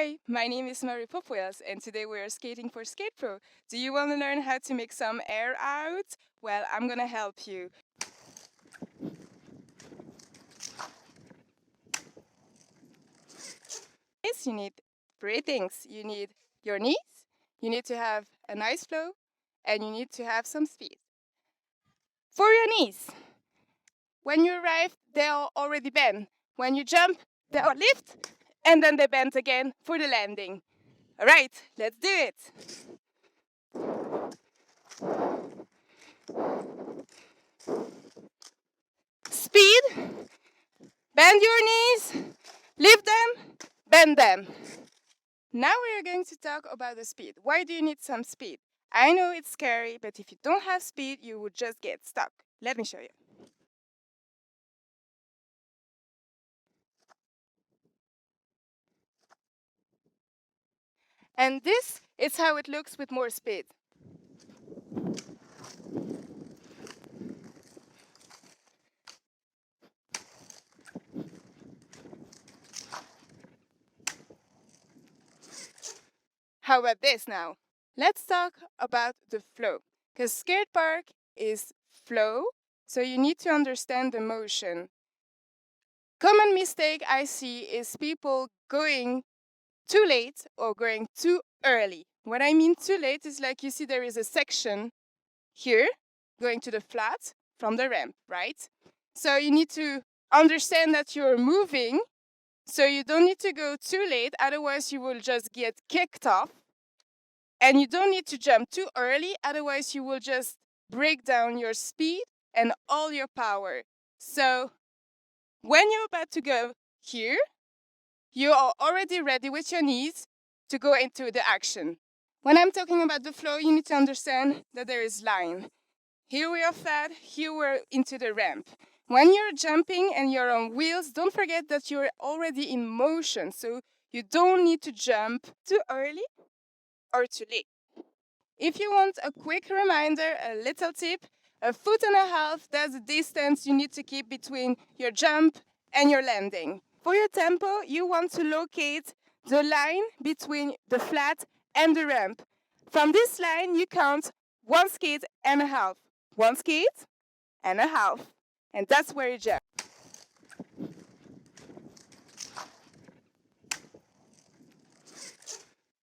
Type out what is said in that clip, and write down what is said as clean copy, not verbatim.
Hi, my name is Mary Popoyas, and today we are skating for Skate Pro. Do you want to learn how to make some air out? Well, I'm gonna help you. Yes, you need three things. You need your knees, you need to have a nice flow, and you need to have some speed. For your knees, when you arrive, they are already bent. When you jump, they are lift, and then they bend again for the landing. All right, let's do it. Speed, bend your knees, lift them, bend them. Now we are going to talk about the speed. Why do you need some speed? I know it's scary, but if you don't have speed, you would just get stuck. Let me show you. And this is how it looks with more speed. How about this now? Let's talk about the flow. Because skate park is flow, so you need to understand the motion. Common mistake I see is people going too late or going too early. What I mean too late is like you see there is a section here going to the flat from the ramp, right? So you need to understand that you're moving, so you don't need to go too late, otherwise you will just get kicked off. And you don't need to jump too early, otherwise you will just break down your speed and all your power. So when you're about to go here, you are already ready with your knees to go into the action. When I'm talking about the flow, you need to understand that there is line. Here we are flat, here we're into the ramp. When you're jumping and you're on wheels, don't forget that you're already in motion, so you don't need to jump too early or too late. If you want a quick reminder, a little tip, 1.5 feet, that's the distance you need to keep between your jump and your landing. For your tempo, you want to locate the line between the flat and the ramp. From this line, you count 1.5 skate. 1.5 skate, and that's where you jump.